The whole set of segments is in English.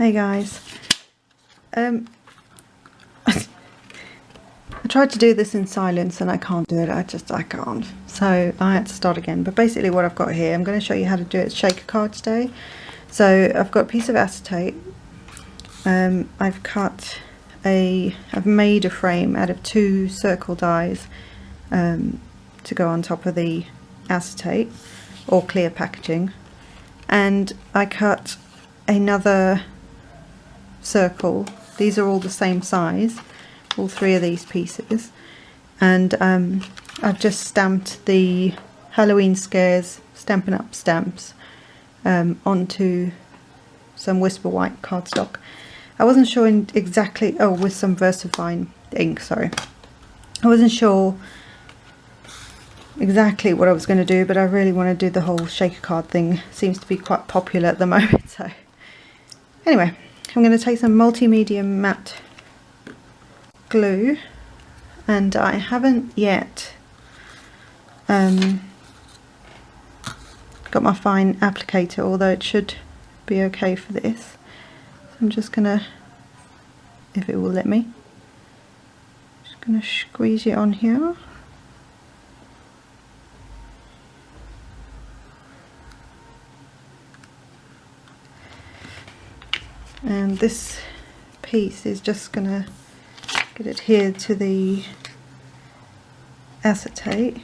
Hey guys, I tried to do this in silence and I can't do it. I can't, so I had to start again. But basically what I've got here, I'm going to show you how to do it shaker cards day. So I've got a piece of acetate. I've made a frame out of 2 circle dies to go on top of the acetate or clear packaging, and I cut another circle. These are all the same size, all 3 of these pieces, and I've just stamped the Halloween Scares Stampin' Up stamps onto some Whisper White cardstock. I wasn't sure exactly, with some VersaFine ink, sorry. I wasn't sure exactly what I was going to do, but I really want to do the whole shaker card thing. It seems to be quite popular at the moment. So anyway, I'm going to take some multimedia matte glue, and I haven't yet got my fine applicator, although it should be okay for this. So I'm just going to, if it will let me, just going to squeeze it on here. And this piece is just going to get adhered to the acetate,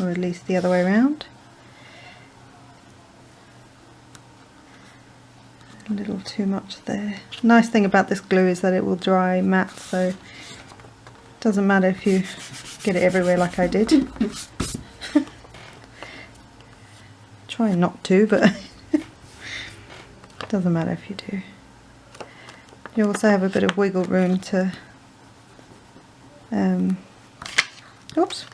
or at least the other way around. A little too much there. Nice thing about this glue is that it will dry matte, so it doesn't matter if you get it everywhere like I did. Try not to, but doesn't matter if you do. You also have a bit of wiggle room to oops,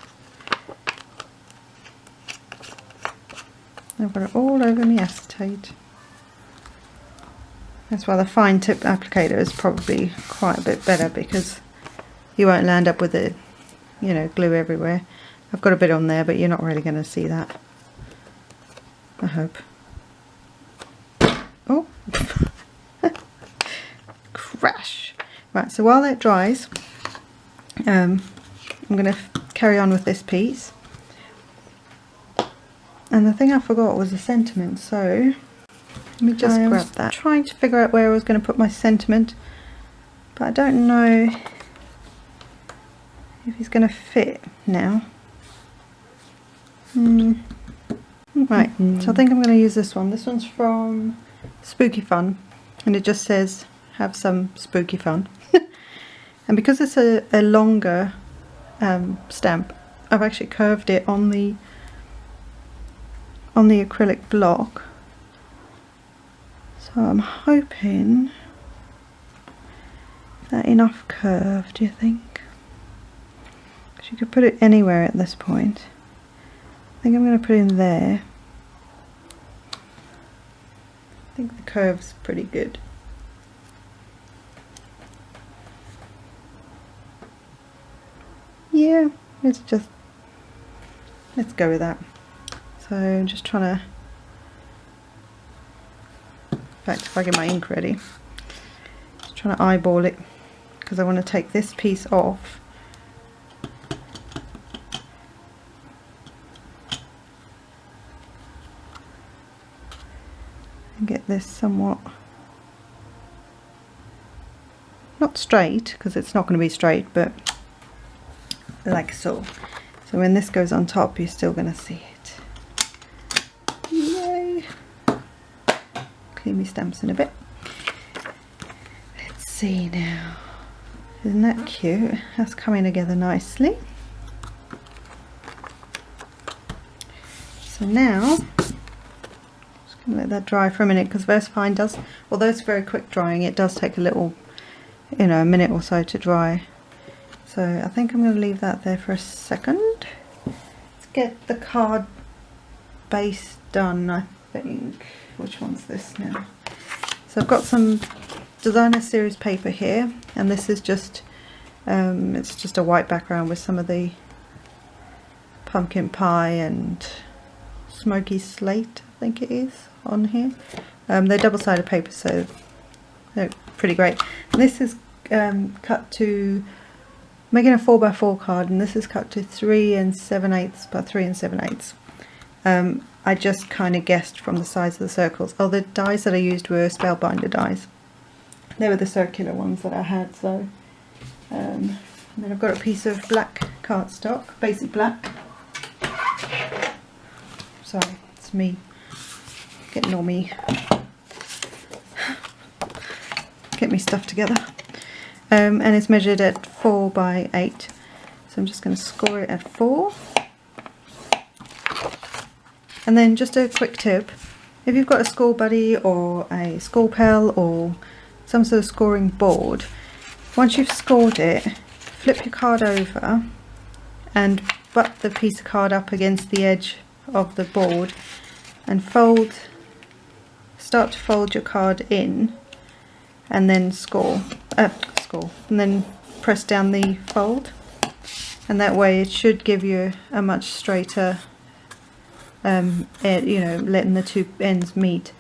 I've got it all over my acetate. That's why the fine tip applicator is probably quite a bit better, because you won't land up with it, you know, glue everywhere. I've got a bit on there, but you're not really going to see that, I hope. Oh, crash. Right, so while that dries, I'm going to carry on with this piece. And the thing I forgot was the sentiment, so let me just grab that. Trying to figure out where I was going to put my sentiment, but I don't know if it's going to fit now. Right, so I think I'm going to use this one. This one's from Spooky Fun, and it just says have some spooky fun. And because it's a longer stamp, I've actually curved it on the acrylic block, so I'm hoping that enough curve, do you think? Because you could put it anywhere at this point. I think I'm going to put it in there. I think the curve's pretty good. Yeah, let's go with that. So I'm just trying to, in fact, if I get my ink ready, just trying to eyeball it, because I want to take this piece off. And get this somewhat, not straight, because it's not going to be straight, but like so. So when this goes on top, you're still going to see it. Yay! Clean my stamps in a bit. Let's see now. Isn't that cute? That's coming together nicely. So now, just going to let that dry for a minute, because VersaFine does, although it's very quick drying, it does take a little, you know, a minute or so to dry. So I think I'm going to leave that there for a second. Let's get the card base done, I think. Which one's this now? So I've got some designer series paper here, and this is just, it's just a white background with some of the pumpkin pie and smoky slate, I I think it is, on here. They're double-sided paper, so they're pretty great. And this is cut to, making a 4x4 card, and this is cut to 3 7/8 by 3 7/8. I just kind of guessed from the size of the circles. Oh, the dies that I used were Spellbinder dies. They were the circular ones that I had, so. And then I've got a piece of black cardstock, basic black. Sorry, it's me getting all me, get me stuff together. And it's measured at 4 by 8. So I'm just going to score it at 4. And then just a quick tip, if you've got a score buddy or a score pal or some sort of scoring board, once you've scored it, flip your card over and butt the piece of card up against the edge of the board and start to fold your card in, and then and then press down the fold, and that way it should give you a much straighter you know, letting the two ends meet.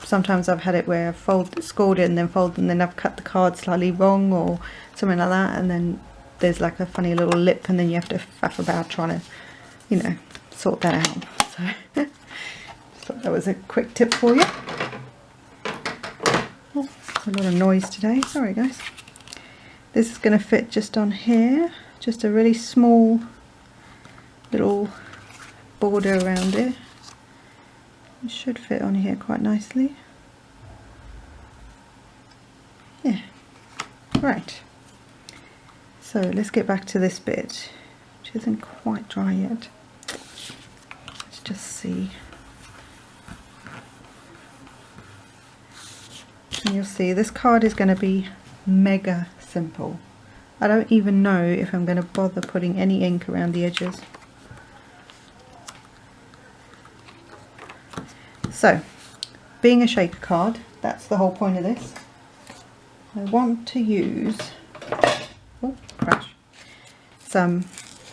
Sometimes I've had it where I've scored it and then folded, and then I've cut the card slightly wrong or something like that, and then there's like a funny little lip, and then you have to faff about trying to, you know, sort that out. So thought that was a quick tip for you. Oh, a lot of noise today, sorry guys. This is going to fit just on here, just a really small little border around it. It should fit on here quite nicely. Yeah, right. So let's get back to this bit, which isn't quite dry yet. Let's just see. And you'll see this card is going to be mega simple. I don't even know if I'm going to bother putting any ink around the edges. So, being a shaker card, that's the whole point of this. I want to use, oh crash, I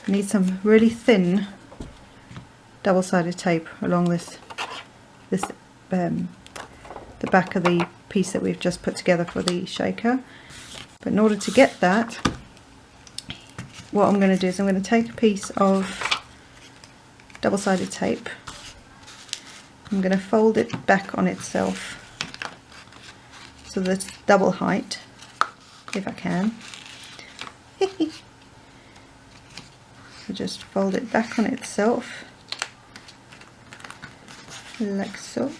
need some really thin double-sided tape along the back of the piece that we've just put together for the shaker. But in order to get that, what I'm going to do is I'm going to take a piece of double-sided tape. I'm going to fold it back on itself so that it's double height, if I can. So just fold it back on itself, like so.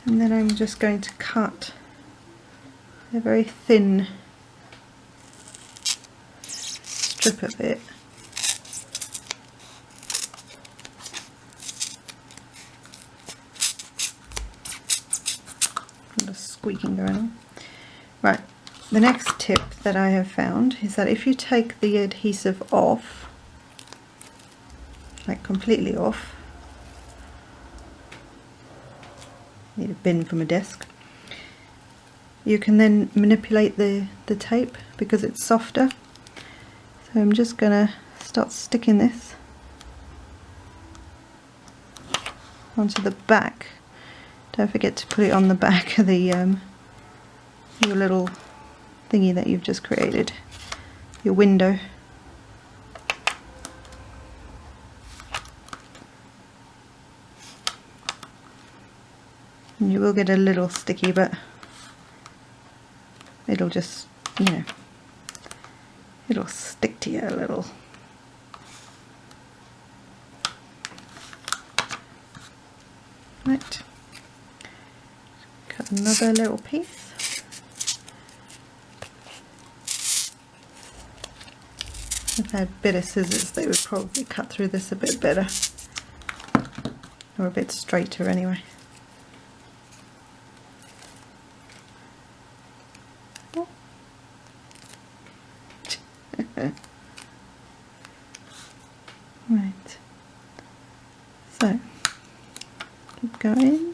And then I'm just going to cut a very thin strip of it. A lot of squeaking going on. Right, the next tip that I have found is that if you take the adhesive off, like completely off, need a bin for my desk, you can then manipulate the tape because it's softer. So I'm just going to start sticking this onto the back. Don't forget to put it on the back of the your little thingy that you've just created, your window. And you will get a little sticky, but it'll just, you know, it'll stick to you a little. Right, cut another little piece. If I had better scissors, they would probably cut through this a bit better, or a bit straighter anyway. Right, so keep going.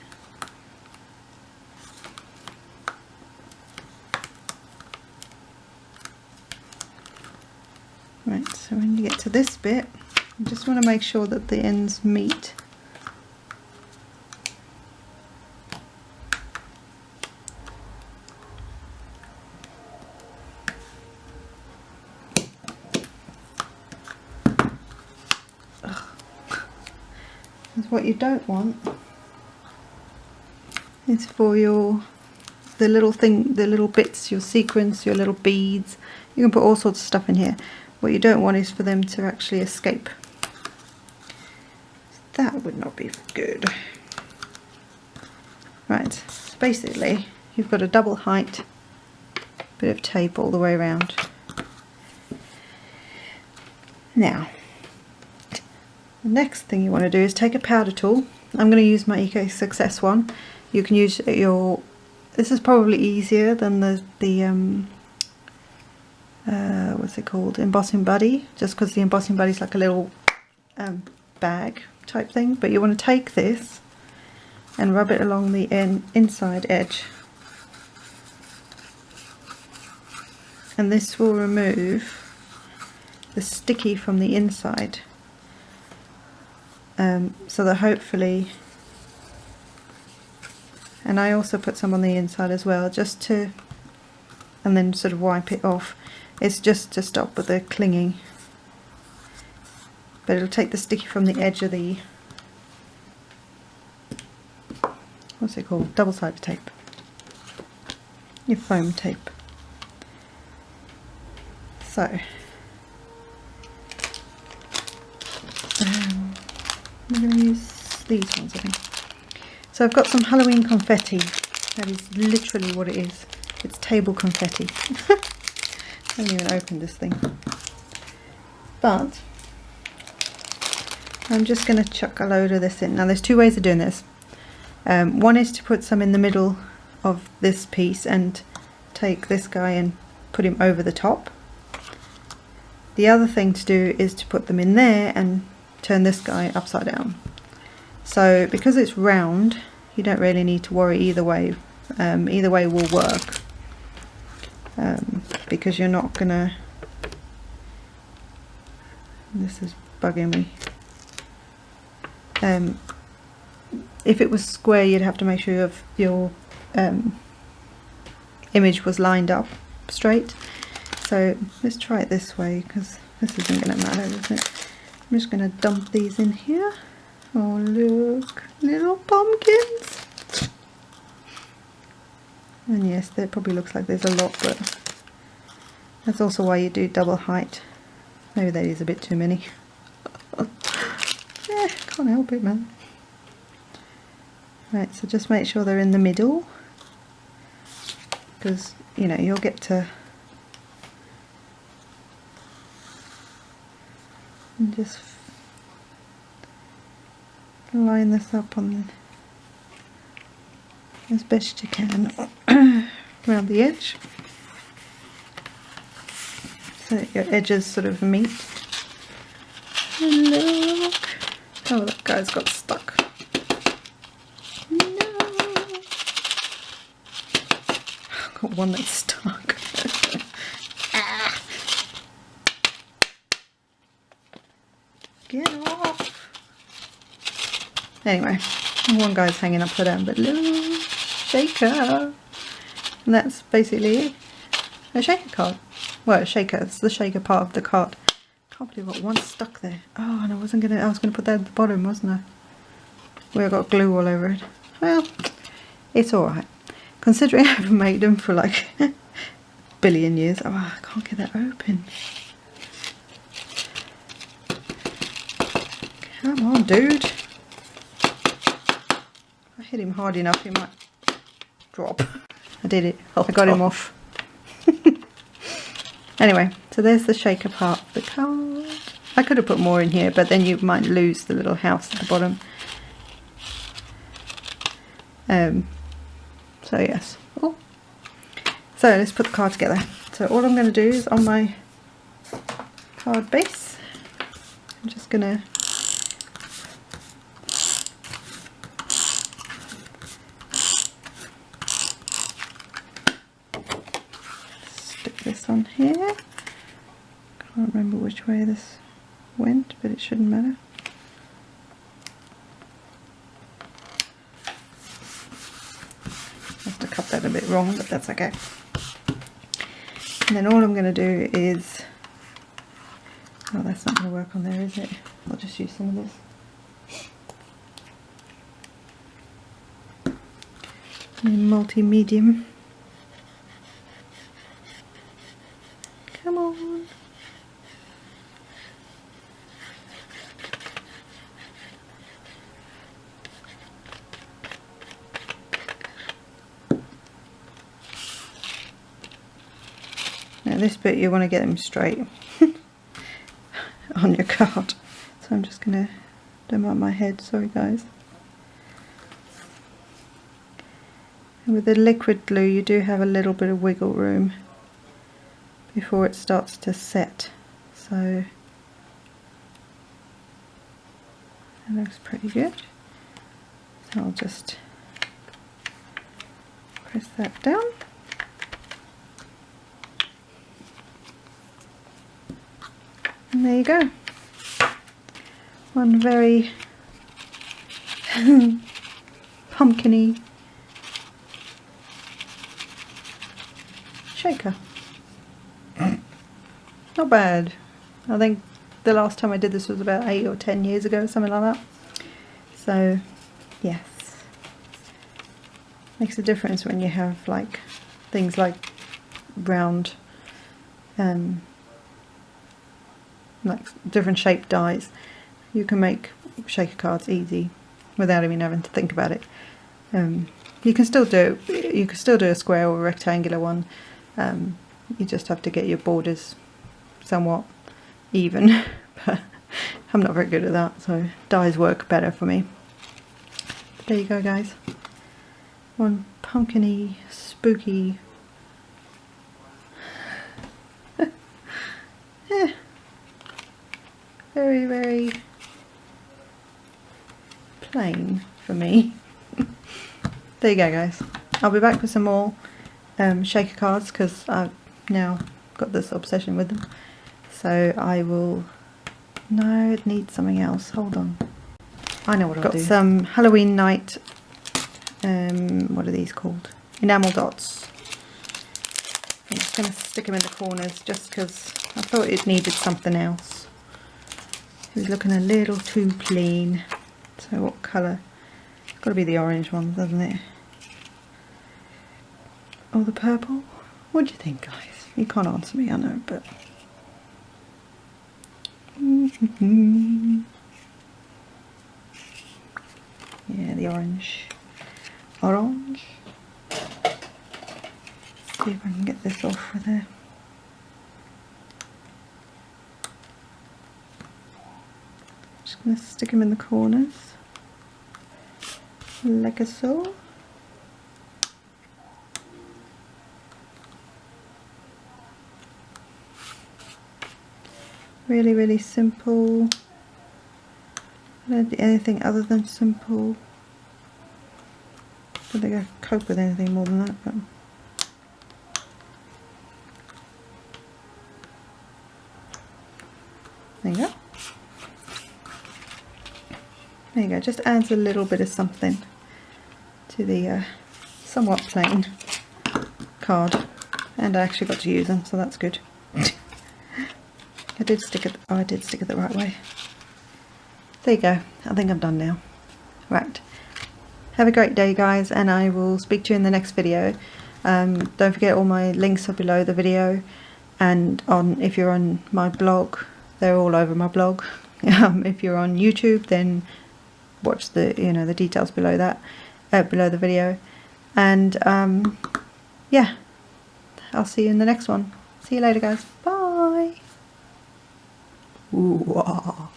to this bit, I just want to make sure that the ends meet. What you don't want is for the little bits, your sequins, your little beads. You can put all sorts of stuff in here. What you don't want is for them to actually escape. That would not be good. Right, so basically you've got a double height bit of tape all the way around. Now, the next thing you want to do is take a powder tool. I'm going to use my Eco Success one. You can use your, this is probably easier than the what's it called, embossing buddy, just because the embossing buddy is like a little bag type thing. But you want to take this and rub it along the inside edge, and this will remove the sticky from the inside. So that hopefully, and I also put some on the inside as well, just to, and then sort of wipe it off. It's just to stop with the clinging, but it'll take the sticky from the edge of the, what's it called, double-sided tape, your foam tape. So I'm going to use these ones, I think. So I've got some Halloween confetti. That is literally what it is. It's table confetti. I haven't even opened this thing. But I'm just going to chuck a load of this in. Now there's two ways of doing this. One is to put some in the middle of this piece and take this guy and put him over the top. The other thing to do is to put them in there and turn this guy upside down. So because it's round, you don't really need to worry either way. Either way will work, because you're not gonna, this is bugging me. If it was square, you'd have to make sure your image was lined up straight. So let's try it this way, because this isn't going to matter, is it? I'm just going to dump these in here. Oh look, little pumpkins. And yes, that probably looks like there's a lot, but that's also why you do double height. Maybe that is a bit too many. Yeah, can't help it, man. Right, so just make sure they're in the middle, because you know you'll get to, and just line this up on as best you can around the edge, so that your edges sort of meet. And look, oh, that guy's got stuck. No, I've got one that's stuck. Ah. Get off. Anyway, one guy's hanging upside down, but look, shaker. And that's basically a shaker card. Well, a shaker, it's the shaker part of the card. Can't believe I got one stuck there. Oh, and I was gonna put that at the bottom, wasn't I? Where I got glue all over it. Well, it's alright. Considering I've made them for like a billion years. Oh, I can't get that open. Come on, dude. If I hit him hard enough, he might drop. I did it. I got him off. Anyway, so there's the shaker part of the card. I could have put more in here, but then you might lose the little house at the bottom. So yes. Oh. So let's put the card together. So all I'm going to do is on my card base, I'm just going to stick this on here. Can't remember which way this went, but it shouldn't matter. Must have cut that a bit wrong, but that's okay. And then all I'm going to do is, oh, that's not going to work on there, is it? I'll just use some of this. Multi-medium. Come on. Now this bit you want to get them straight on your card. So I'm just going to do them on my head, sorry guys. And with the liquid glue you do have a little bit of wiggle room before it starts to set, so that looks pretty good. So I'll just press that down. And there you go. One very pumpkin-y shaker. Not bad. I think the last time I did this was about 8 or 10 years ago, something like that. So yes, makes a difference when you have like things like round like different shaped dies. You can make shaker cards easy without even having to think about it. You can still do a square or a rectangular one. You just have to get your borders somewhat even, but I'm not very good at that, so dies work better for me. But there you go guys, one pumpkin-y, spooky, yeah, very, very plain for me. There you go guys, I'll be back with some more shaker cards because I've now got this obsession with them. So I will, no, it needs something else, hold on. I know what I'll do. Got some Halloween night, what are these called? Enamel dots. I'm just going to stick them in the corners just because I thought it needed something else. It was looking a little too plain. So what colour? It's got to be the orange ones, doesn't it? Or the purple? What do you think guys? You can't answer me, I know, but... yeah, the orange. Orange. Let's see if I can get this off with a... just going to stick them in the corners. Like so. Really, really simple. I don't do anything other than simple. I don't think I can cope with anything more than that, but there you go. There you go, just adds a little bit of something to the somewhat plain card, and I actually got to use them, so that's good. I did stick it, oh, I did stick it the right way. There you go, I think I'm done now. Right, have a great day guys, and I will speak to you in the next video. Don't forget all my links are below the video, and if you're on my blog, they're all over my blog. If you're on YouTube, then watch the the details below that, below the video. And yeah, I'll see you in the next one. See you later guys, bye. Ooh, ah.